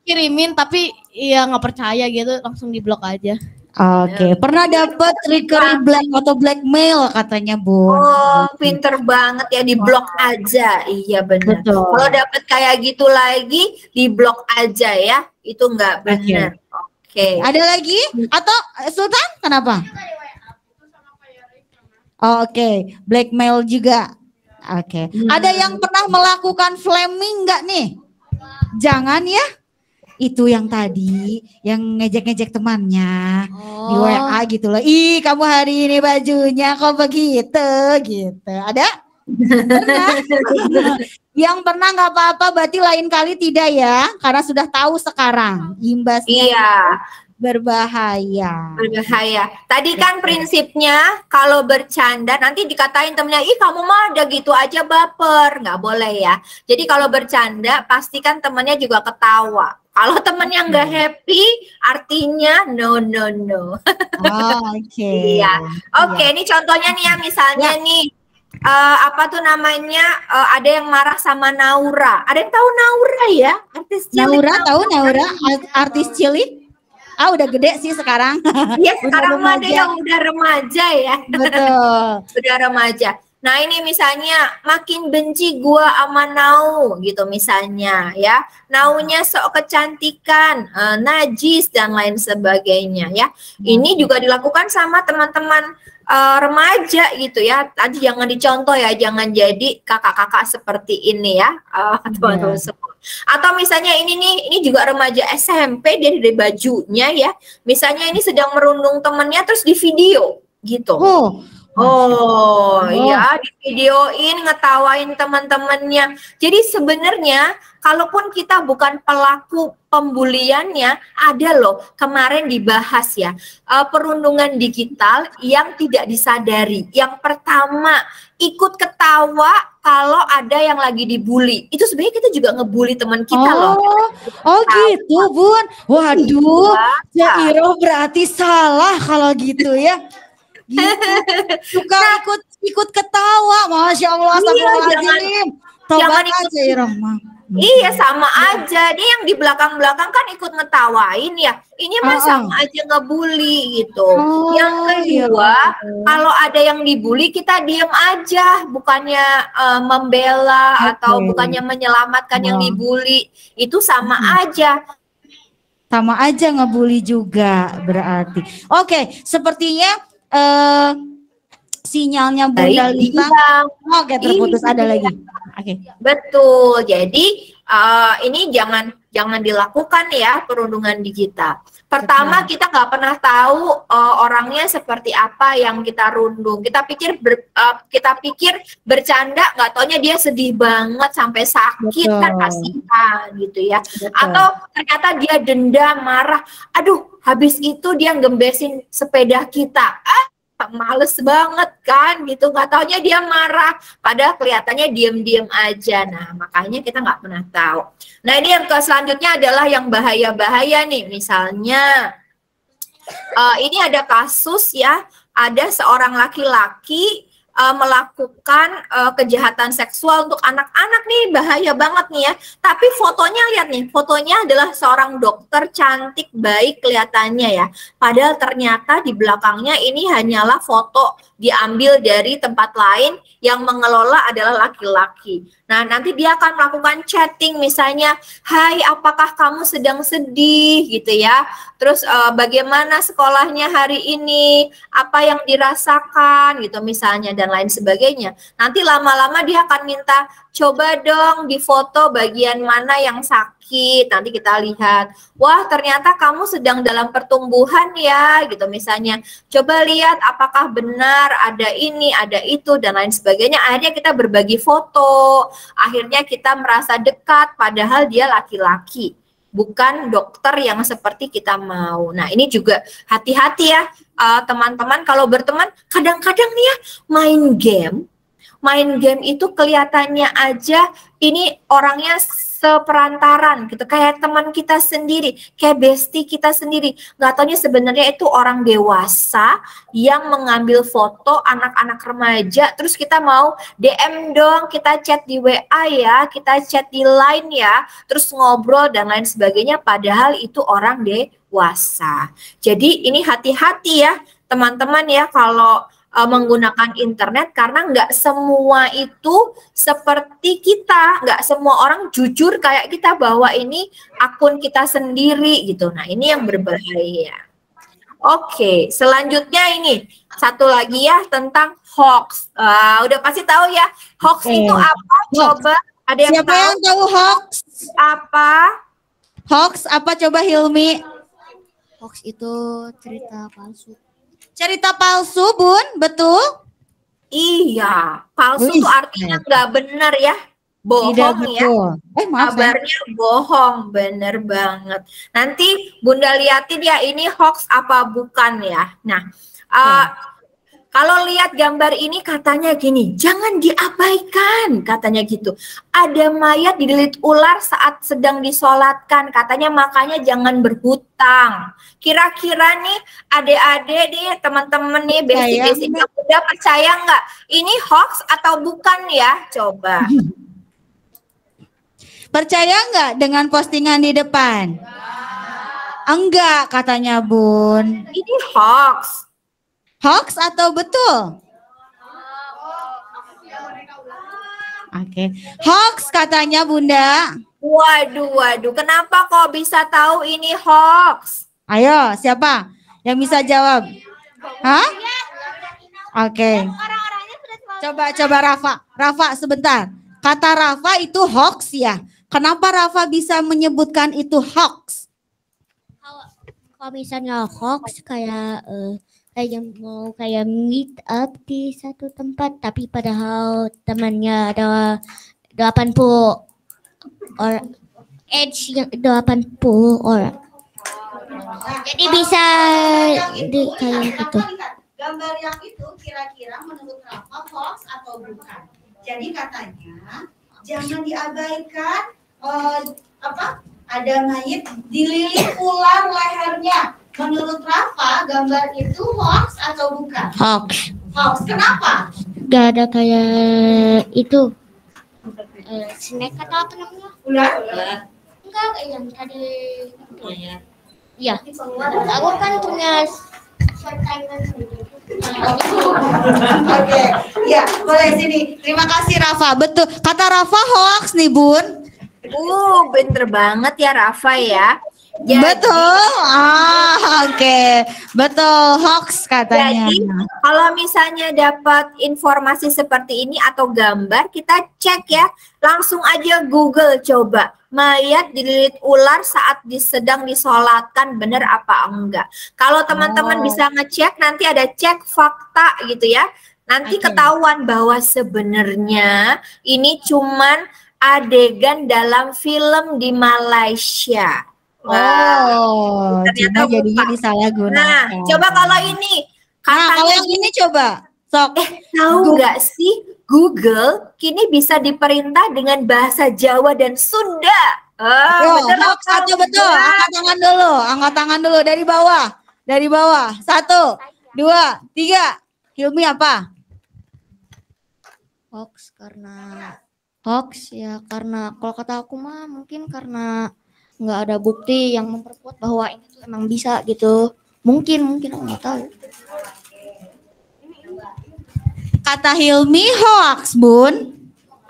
kirimin tapi ya nggak percaya gitu, langsung diblok aja. Oke, pernah dapat trickery black atau blackmail katanya Bu. Oh, pinter banget ya, di blok aja. Iya benar. Kalau dapat kayak gitu lagi, di blok aja ya. Itu nggak benar. Oke. Ada lagi? Atau Sultan kenapa? Oke, blackmail juga. Oke. Ada yang pernah melakukan flaming nggak nih? Jangan ya. Itu yang tadi, yang ngejek-ngejek temannya di WA gitu loh. Ih, kamu hari ini bajunya kok begitu gitu. Ada? Pernah? Yang pernah nggak apa-apa, berarti lain kali tidak ya, karena sudah tahu sekarang imbasnya. Iya. Berbahaya. Berbahaya. Tadi kan prinsipnya kalau bercanda nanti dikatain temennya, ih kamu mah ada gitu aja baper. Nggak boleh ya. Jadi kalau bercanda pastikan temennya juga ketawa. Kalau temennya nggak happy, artinya no. Oke. Iya. Oke, ini contohnya nih ya, misalnya nih. Apa tuh namanya, ada yang marah sama Naura. Ada yang tahu Naura ya? Artis cilik. Naura tahu Naura, artis cilik. Udah gede sih sekarang. Iya, sekarang ada yang udah remaja ya. Betul. Udah remaja. Nah ini misalnya makin benci gua sama Nau gitu misalnya ya. Naunya sok kecantikan, najis dan lain sebagainya ya. Ini juga dilakukan sama teman-teman remaja gitu ya. Tadi jangan dicontoh ya, jangan jadi kakak-kakak seperti ini ya, teman-teman semua. Atau misalnya ini nih, ini juga remaja SMP, dia dari bajunya ya. Misalnya ini sedang merundung temennya terus di video gitu. Ya, di videoin ngetawain teman-temannya. Jadi sebenarnya kalaupun kita bukan pelaku pembuliannya, ada loh kemarin dibahas ya, perundungan digital yang tidak disadari. Yang pertama, ikut ketawa kalau ada yang lagi dibully. Itu sebenarnya kita juga ngebully teman kita loh. Gitu Bun. Waduh, Zairo berarti salah kalau gitu ya. Gitu. Suka ikut ketawa, Masya Allah, astagfirullahaladzim. Tobat aja ya Rahma. Iya sama aja, dia yang di belakang-belakang kan ikut ngetawain ya. Ini mah sama aja ngebully gitu. Yang kedua, kalau ada yang dibully kita diem aja, bukannya membela atau bukannya menyelamatkan yang dibully. Itu sama aja. Sama aja ngebully juga berarti. Oke, sepertinya sinyalnya Bunda Lintang. Oke, terputus. Ada lagi. Oke. Betul. Jadi ini jangan dilakukan ya perundungan digital. Pertama, kita nggak pernah tahu orangnya seperti apa yang kita rundung. Kita pikir bercanda, nggak taunya dia sedih banget sampai sakit. Kan kasihan gitu ya. Atau ternyata dia dendam, marah. Aduh, habis itu dia ngembesin sepeda kita. Males banget kan gitu, nggak taunya dia marah padahal kelihatannya diem-diem aja. Nah makanya kita nggak pernah tahu. Nah ini yang selanjutnya adalah yang bahaya-bahaya nih. Misalnya ini ada kasus ya, ada seorang laki-laki melakukan kejahatan seksual untuk anak-anak nih, bahaya banget nih ya. Tapi fotonya, lihat nih, fotonya adalah seorang dokter cantik baik kelihatannya ya. Padahal ternyata di belakangnya ini hanyalah foto diambil dari tempat lain, yang mengelola adalah laki-laki. Nah nanti dia akan melakukan chatting misalnya, hai apakah kamu sedang sedih gitu ya. Terus bagaimana sekolahnya hari ini, apa yang dirasakan gitu misalnya, dan lain sebagainya. Nanti lama-lama dia akan minta, coba dong difoto bagian mana yang sakit. Nanti kita lihat, wah ternyata kamu sedang dalam pertumbuhan ya gitu misalnya. Coba lihat apakah benar ada ini, ada itu, dan lain sebagainya. Akhirnya kita berbagi foto, akhirnya kita merasa dekat padahal dia laki-laki, bukan dokter yang seperti kita mau. Nah ini juga hati-hati ya teman-teman, kalau berteman kadang-kadang nih ya main game main game itu kelihatannya aja ini orangnya seperantaran gitu, kayak teman kita sendiri, kayak bestie kita sendiri. Nggak taunya sebenarnya itu orang dewasa yang mengambil foto anak-anak remaja, terus kita mau DM dong, kita chat di WA ya, kita chat di Line ya, terus ngobrol dan lain sebagainya, padahal itu orang dewasa. Jadi ini hati-hati ya teman-teman ya kalau menggunakan internet, karena nggak semua itu seperti kita, nggak semua orang jujur kayak kita bahwa ini akun kita sendiri gitu. Nah ini yang berbahaya. Oke, selanjutnya ini satu lagi ya tentang hoax. Udah pasti tahu ya hoax itu apa? Coba ada yang Siapa yang tahu hoax? Apa? Hoax apa coba Hilmi? Hoax itu cerita palsu. Cerita palsu, Bun, betul? Iya, palsu Wih, itu artinya nggak benar ya, bohong tidak ya. betul. Maaf ya. Kabarnya bohong, bener banget. Nanti Bunda liatin ya ini hoax apa bukan ya. Nah, kalau lihat gambar ini katanya gini, jangan diabaikan katanya gitu. Ada mayat dililit ular saat sedang disolatkan, katanya makanya jangan berhutang. Kira-kira nih adik-adik nih teman-teman nih basic-basic udah percaya nggak? Ini hoax atau bukan ya? Coba. Percaya nggak dengan postingan di depan? Enggak katanya Bun. Ini hoax. Hoax atau betul? Oke. Hoax katanya Bunda. Waduh, kenapa kok bisa tahu ini hoax? Ayo, siapa yang bisa jawab? Hah? Oke. Coba Rafa. Rafa sebentar. Kata Rafa itu hoax ya. Kenapa Rafa bisa menyebutkan itu hoax? Kalau misalnya hoax kayak mau kayak meet up di satu tempat tapi padahal temannya ada 80 orang, age yang 80 orang. Jadi bisa kayak gitu. Gambar yang itu kira-kira menurut Rafa hoax atau bukan? Jadi katanya jangan diabaikan ada mayit dililit ular lehernya. Menurut Rafa, gambar itu hoax atau bukan? Hoax. Hoax. Kenapa? Gak ada kayak itu. Snack atau apa namanya? Ular? Enggak, yang tadi. Iya. Aku kan punya Oke, ya boleh sini. Terima kasih Rafa. Betul. Kata Rafa hoax nih Bun. Bener banget ya Rafa ya. Jadi, betul. Oke. Betul, hoax katanya. Jadi kalau misalnya dapat informasi seperti ini atau gambar, kita cek ya. Langsung aja Google coba. Mayat dililit ular saat sedang disolatkan, bener apa enggak? Kalau teman-teman bisa ngecek, nanti ada cek fakta gitu ya. Nanti ketahuan bahwa sebenarnya ini cuman adegan dalam film di Malaysia. Ternyata jadinya disalahgunakan. Nah, coba kalau ini, kalau yang ini coba, sok. Tahu nggak sih Google kini bisa diperintah dengan bahasa Jawa dan Sunda. Betul atau betul? Angkat tangan dulu dari bawah. Dari bawah. 1, 2, 3. Hilmi apa? Hoax ya karena kalau kata aku mah mungkin karena nggak ada bukti yang memperkuat bahwa ini tuh emang bisa gitu. Mungkin aku nggak tahu. Kata Hilmi hoax, Bun.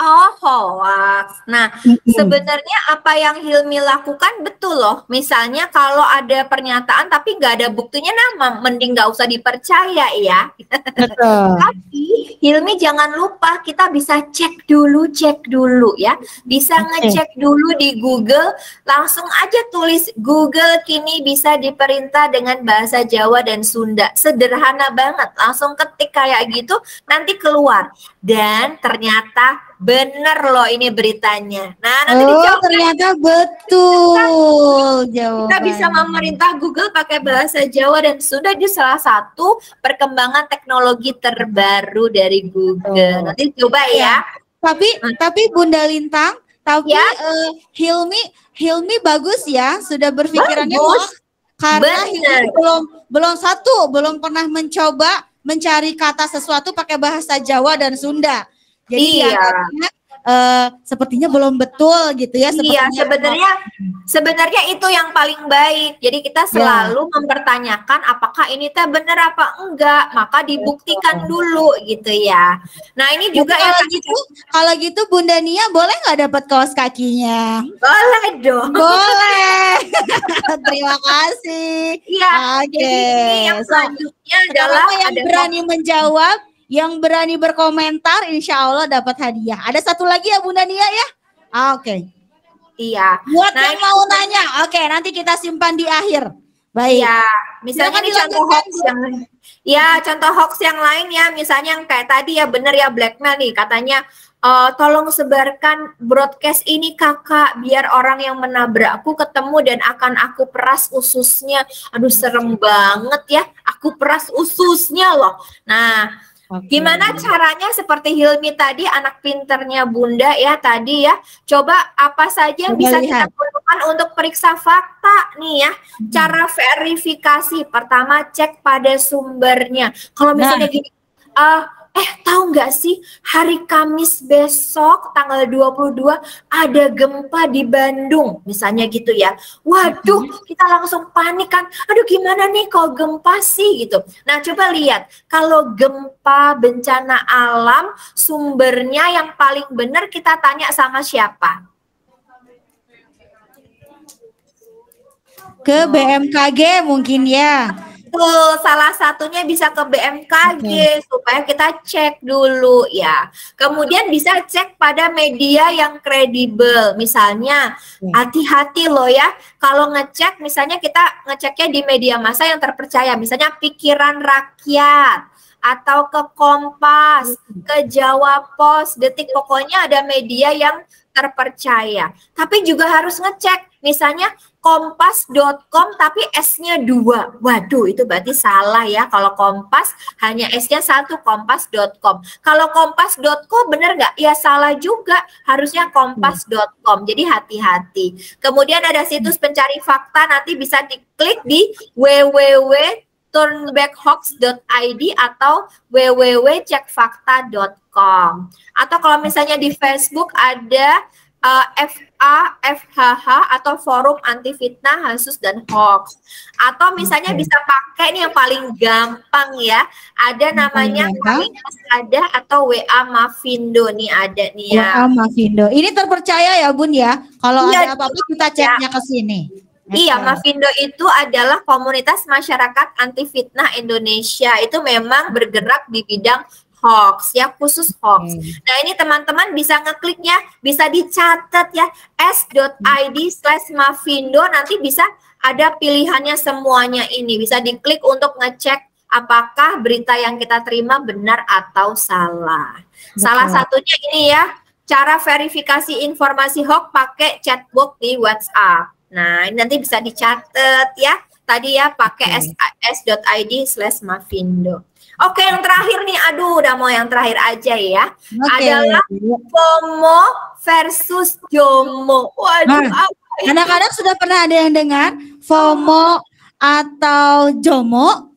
Hoax. Nah, sebenarnya apa yang Hilmi lakukan betul loh. Misalnya kalau ada pernyataan tapi nggak ada buktinya, mending nggak usah dipercaya ya. Betul. Tapi Hilmi jangan lupa kita bisa cek dulu ya. Bisa ngecek dulu di Google. Langsung aja tulis Google kini bisa diperintah dengan bahasa Jawa dan Sunda. Sederhana banget. Langsung ketik kayak gitu, nanti keluar. Dan ternyata bener loh ini beritanya. Nah, nanti Oh, dijawab. ternyata betul jawabannya. Kita bisa memerintah Google pakai bahasa Jawa dan sudah di salah satu perkembangan teknologi terbaru dari Google. Nanti coba ya. Tapi Bunda Lintang, tapi Ya. Hilmi bagus ya, sudah berpikirannya Bagus. karena Bener. Hilmi belum pernah mencoba mencari kata sesuatu pakai bahasa Jawa dan Sunda. Jadi Iya. sepertinya belum betul gitu ya. Iya, sebenarnya itu yang paling baik. Jadi kita selalu mempertanyakan apakah ini teh benar apa enggak, maka dibuktikan dulu gitu ya. Nah, ini juga ya kalau gitu Bunda Nia boleh nggak dapat kaos kakinya? boleh dong. Boleh. Terima kasih. Iya. Oke. Jadi ini yang selanjutnya adalah yang berani menjawab, yang berani berkomentar, insya Allah dapat hadiah. Ada satu lagi ya Bunda Nia ya? Oke. Iya. Buat yang mau nanya, oke nanti kita simpan di akhir. Baik. Iya, misalnya Silakan ini contoh hoax yang contoh hoax yang lain ya, misalnya yang kayak tadi ya bener ya blackmail nih katanya tolong sebarkan broadcast ini kakak biar orang yang menabrakku ketemu dan akan aku peras ususnya. Aduh serem banget ya, aku peras ususnya loh. Nah, gimana caranya seperti Hilmi tadi anak pinternya Bunda ya tadi ya. Coba apa saja yang bisa kita gunakan untuk periksa fakta nih ya. Cara verifikasi pertama cek pada sumbernya. Kalau misalnya gini, tahu nggak sih hari Kamis besok tanggal 22 ada gempa di Bandung misalnya gitu ya. Waduh, kita langsung panik kan. Aduh gimana nih kalau gempa sih gitu. Nah, coba lihat kalau gempa bencana alam sumbernya yang paling benar kita tanya sama siapa? Ke BMKG mungkin ya. Tuh, salah satunya bisa ke BMKG supaya kita cek dulu ya. Kemudian bisa cek pada media yang kredibel. Misalnya, hati-hati loh ya. Kalau ngecek, misalnya kita ngeceknya di media massa yang terpercaya. Misalnya Pikiran Rakyat, atau ke Kompas, ke Jawa Pos, Detik. Pokoknya ada media yang terpercaya. Tapi juga harus ngecek. Misalnya kompas.com tapi S-nya 2. Waduh, itu berarti salah ya. Kalau Kompas hanya S-nya 1, kompas.com. Kalau kompas.co benar nggak? Ya salah juga. Harusnya kompas.com. Jadi hati-hati. Kemudian ada situs pencari fakta, nanti bisa diklik di www.turnbackhoax.id atau www.cekfakta.com. Atau kalau misalnya di Facebook ada FHH atau Forum Anti Fitnah, Hasus dan Hoax. Atau misalnya bisa pakai nih yang paling gampang ya. Ada namanya ada atau WA Mavindo nih ada nih ya. WA Mavindo. Ini terpercaya ya Bun ya. Kalau ada apa-apa kita ceknya ke sini. Iya, Mavindo itu adalah komunitas masyarakat anti fitnah Indonesia. Itu memang bergerak di bidang hoax ya, khusus hoax. Nah, ini teman-teman bisa ngekliknya, bisa dicatat ya, s.id/Mavindo, nanti bisa ada pilihannya semuanya ini. Bisa diklik untuk ngecek apakah berita yang kita terima benar atau salah. Salah satunya ini ya, cara verifikasi informasi hoax pakai chatbot di WhatsApp. Nah, ini nanti bisa dicatat ya. Tadi ya pakai s.id/Mavindo. Oke, yang terakhir nih, aduh udah mau yang terakhir aja ya. Adalah FOMO versus JOMO. Waduh, anak-anak sudah pernah ada yang dengar FOMO atau JOMO?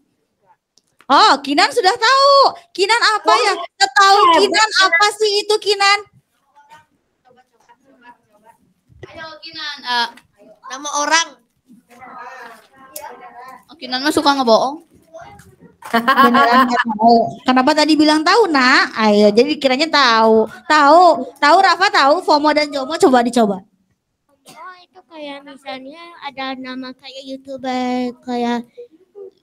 Oh, Kinan sudah tahu. Kinan apa ya? Tahu Kinan apa sih itu Kinan? Ayo Kinan, nama orang. Kinan mah suka ngebohong. Beneran nggak tahu. Kenapa tadi bilang tahu, Nak? Ayo, jadi kiranya tahu. Tahu Rafa tahu FOMO dan JOMO, coba dicoba. Oh, itu kayak misalnya ada nama kayak YouTuber kayak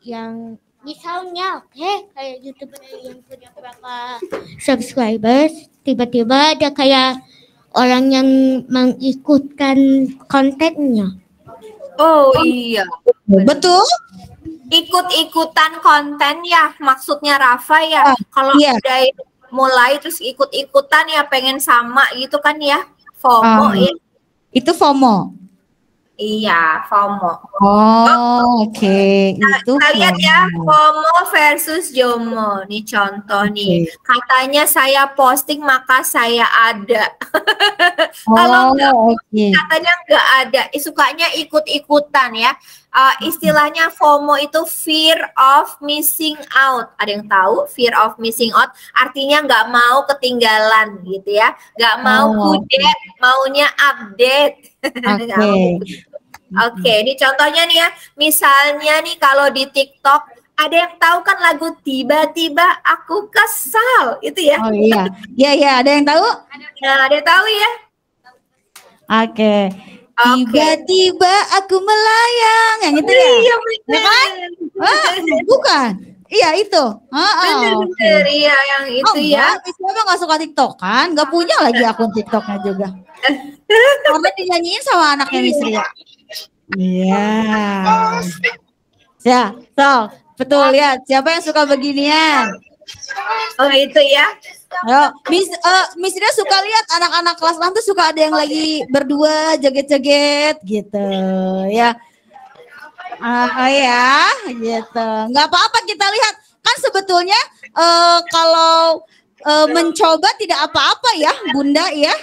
yang misalnya kayak YouTuber yang punya berapa subscribers, tiba-tiba ada kayak orang yang mengikutkan kontennya. Oh iya. Betul? Ikut-ikutan konten ya, maksudnya Rafa ya. Kalau ada mulai terus ikut-ikutan ya pengen sama gitu kan ya. FOMO ya. Itu FOMO. Iya, FOMO. Oh, oke. Itu Kita lihat ya, FOMO. FOMO versus JOMO. Nih contoh nih. Katanya saya posting maka saya ada. Kalau nggak, katanya nggak ada. Sukanya ikut-ikutan ya. Istilahnya FOMO itu fear of missing out. Ada yang tahu fear of missing out? Artinya nggak mau ketinggalan gitu ya. Nggak mau kudet, maunya update. Oke, ini contohnya nih ya. Misalnya nih kalau di TikTok ada yang tahu kan lagu tiba-tiba aku kesal itu ya. Oh iya. Iya, ada yang tahu? Nah, ada yang tahu ya? Oke. Tiba-tiba aku melayang. Yang itu ya? Iya, ya kan? Bukan. Iya itu. Bener-bener iya yang itu ya. Siapa nggak suka TikTok kan? Nggak punya lagi akun TikToknya juga. Karena dinyanyiin sama anaknya Misria. Iya. Ya, betul ya. Siapa yang suka beginian? Oh itu ya. Ayo, Misria suka lihat anak-anak kelas 6 tuh suka ada yang lagi berdua joget-joget gitu ya. Ya, gitu. Nggak apa-apa kita lihat. Kan sebetulnya kalau mencoba tidak apa-apa ya, Bunda ya.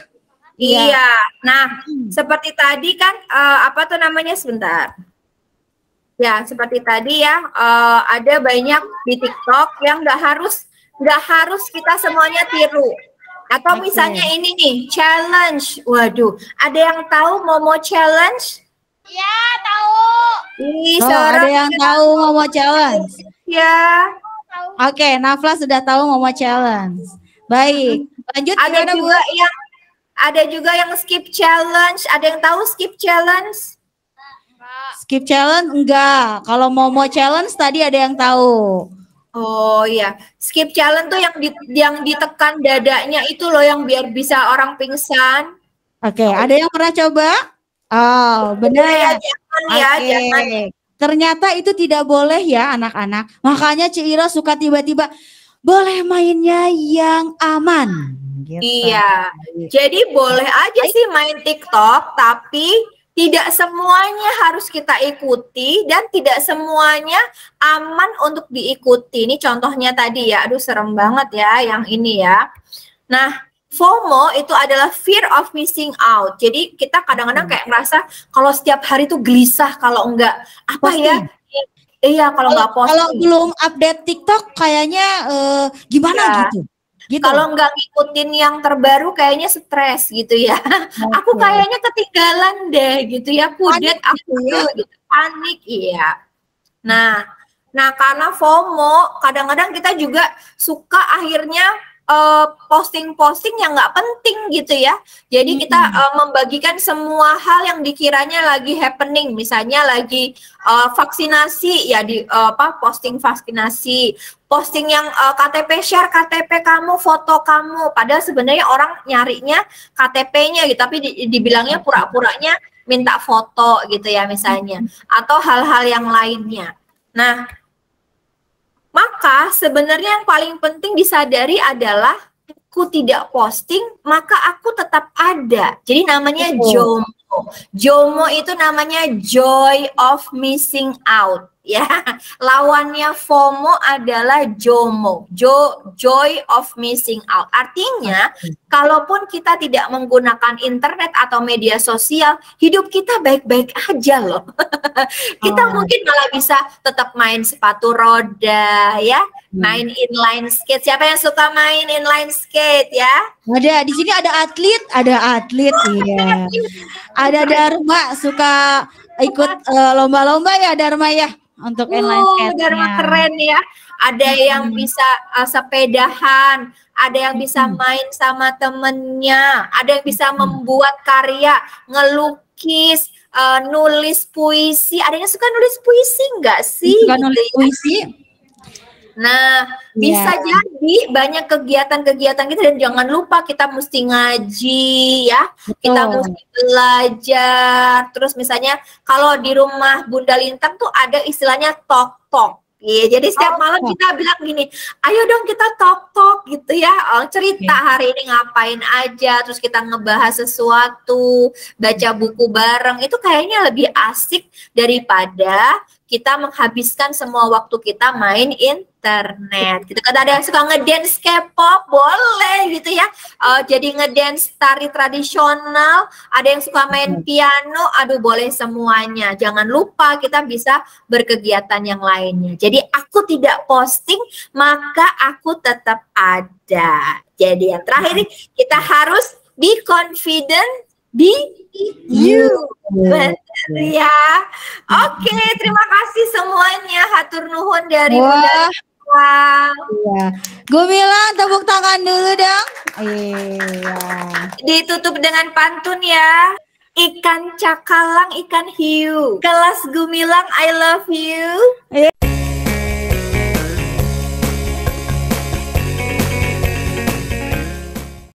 Iya. Nah, seperti tadi kan apa tuh namanya sebentar. Ya, seperti tadi ya, ada banyak di TikTok yang nggak harus kita semuanya tiru. Atau misalnya ini nih, challenge. Waduh, ada yang tahu Momo challenge? Ya, tahu. Ada yang tahu Momo challenge? Ya. Oke, Nafla sudah tahu Momo challenge. Baik, lanjut. Ada juga yang skip challenge. Ada yang tahu skip challenge? Skip challenge enggak. Kalau Momo challenge tadi ada yang tahu. Oh iya, skip challenge tuh yang ditekan dadanya itu loh yang biar bisa orang pingsan. Oke, ada yang pernah coba? Oh, benar. Jangan. Ternyata itu tidak boleh ya anak-anak. Makanya Ci Ira suka tiba-tiba boleh mainnya yang aman. Gitu. Iya, jadi boleh aja sih main TikTok, tapi tidak semuanya harus kita ikuti dan tidak semuanya aman untuk diikuti. Ini contohnya tadi ya, aduh serem banget ya yang ini ya. Nah, FOMO itu adalah fear of missing out. Jadi kita kadang-kadang kayak ngerasa kalau setiap hari tuh gelisah kalau enggak apa posting. Ya. Iya, kalau enggak posting. Kalau belum update TikTok kayaknya gimana gitu. Kalau nggak ngikutin yang terbaru kayaknya stres gitu ya. Aku kayaknya ketinggalan deh gitu ya. Kudet aku gitu. Panik iya. Nah karena FOMO kadang-kadang kita juga suka akhirnya posting-posting yang nggak penting gitu ya. Jadi kita membagikan semua hal yang dikiranya lagi happening. Misalnya lagi vaksinasi ya posting vaksinasi. Posting yang KTP share KTP kamu, foto kamu. Padahal sebenarnya orang nyarinya KTP-nya gitu, tapi dibilangnya pura-puranya minta foto gitu ya misalnya. Atau hal-hal yang lainnya. Nah, maka sebenarnya yang paling penting disadari adalah aku tidak posting, maka aku tetap ada. Jadi namanya JOMO. JOMO itu namanya joy of missing out. Ya, lawannya FOMO adalah JOMO, joy of missing out. Artinya, kalaupun kita tidak menggunakan internet atau media sosial, hidup kita baik-baik aja loh. Kita mungkin malah bisa tetap main sepatu roda, ya, main inline skate. Siapa yang suka main inline skate ya? Ada di sini ada atlet, iya. Ada Dharma suka ikut lomba-lomba ya Dharma ya. Untuk inline skate. Dharma keren ya. Ada yang bisa sepedahan, ada yang bisa main sama temennya, ada yang bisa membuat karya, ngelukis, nulis puisi. Ada yang suka nulis puisi enggak sih? Suka nulis puisi? Nah, bisa jadi banyak kegiatan-kegiatan gitu dan jangan lupa kita mesti ngaji ya. Betul. Kita mesti belajar. Terus misalnya kalau di rumah Bunda Lintang tuh ada istilahnya tok-tok. Iya, jadi setiap malam kita bilang gini, ayo dong kita talk gitu ya, cerita hari ini ngapain aja, terus kita ngebahas sesuatu, baca buku bareng, itu kayaknya lebih asik daripada kita menghabiskan semua waktu kita main internet gitu kan. Ada yang suka ngedance K-pop, boleh gitu ya, jadi ngedance tari tradisional, ada yang suka main piano, aduh boleh semuanya. Jangan lupa kita bisa berkegiatan yang lainnya. Jadi aku tidak posting, maka aku tetap ada. Jadi yang terakhir kita harus be confident, be you. Benar ya. Oke, terima kasih semuanya. Hatur nuhun dari Bunda. Iya. Gumilang tepuk tangan dulu dong. Iya. Ditutup dengan pantun ya. Ikan cakalang, ikan hiu. Kelas Gumilang, I love you.